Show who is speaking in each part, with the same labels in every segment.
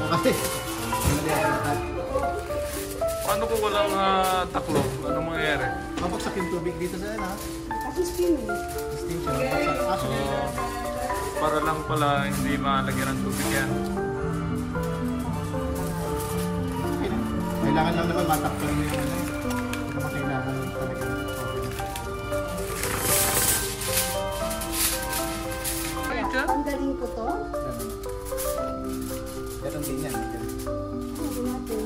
Speaker 1: ko kasi.
Speaker 2: Paano ko walang taklo? Anong mangyayari?
Speaker 1: Mabagsak yung tubig dito sa ha?
Speaker 3: Kasi steam eh.
Speaker 1: Steam siya. Mabagsak.
Speaker 2: Para lang pala hindi malagyan ng tubig yan.
Speaker 1: Kailangan lang naman matakpan mo yung ano. Hindi naman kailangan talaga.
Speaker 3: Tanggalin ko to.
Speaker 1: Ganun din yan.
Speaker 3: Hindi natin.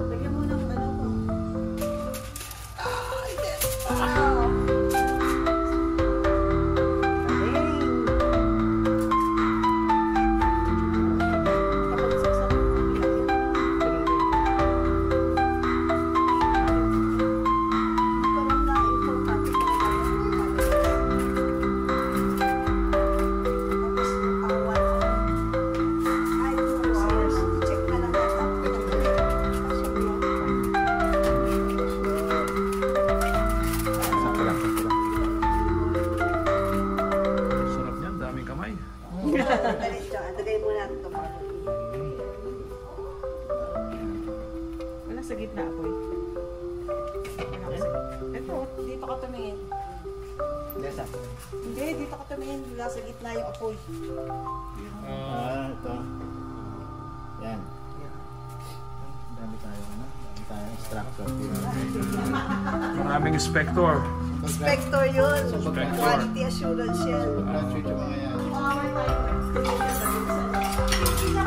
Speaker 3: Lagyan mo ng ano ko.
Speaker 2: Sarap niyan, daming kamay.
Speaker 3: Lagay mo natin ito.
Speaker 4: Wala sa gitna ako eh. Ito, dito ka tumingin.
Speaker 1: Yes, ah.
Speaker 4: Hindi, dito ka tumingin. Wala sa gitna yung apoy.
Speaker 1: Ito. Yan. Dami tayo, ano? Dami tayo instructor.
Speaker 2: Maraming inspector.
Speaker 3: Inspector yun.
Speaker 2: Inspector.
Speaker 3: Quality assurance yan.
Speaker 1: Graduate yung mga yan.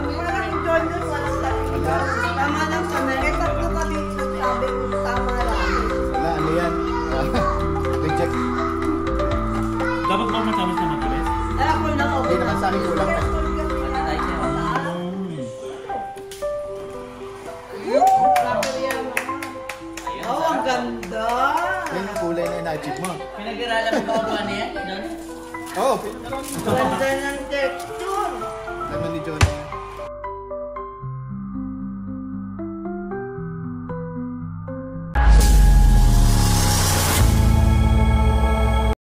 Speaker 3: Walang Jordan, walang laking. Tama lang sa may tatlo kami nagsabi kung tama lang.
Speaker 1: Wala, ano yan? Reject.
Speaker 5: Dapat ba matapos na mabilis?
Speaker 3: Alam ko lang ako.
Speaker 1: Hindi naman sa akin kulang.
Speaker 3: Oh, ang ganda!
Speaker 1: Yan yung kulay na ina-achieve mo.
Speaker 5: Pinag-iralan mo ba ba niya?
Speaker 1: Oo, pinag-aralan.
Speaker 3: Ganda ng texture!
Speaker 1: Alam mo ni John.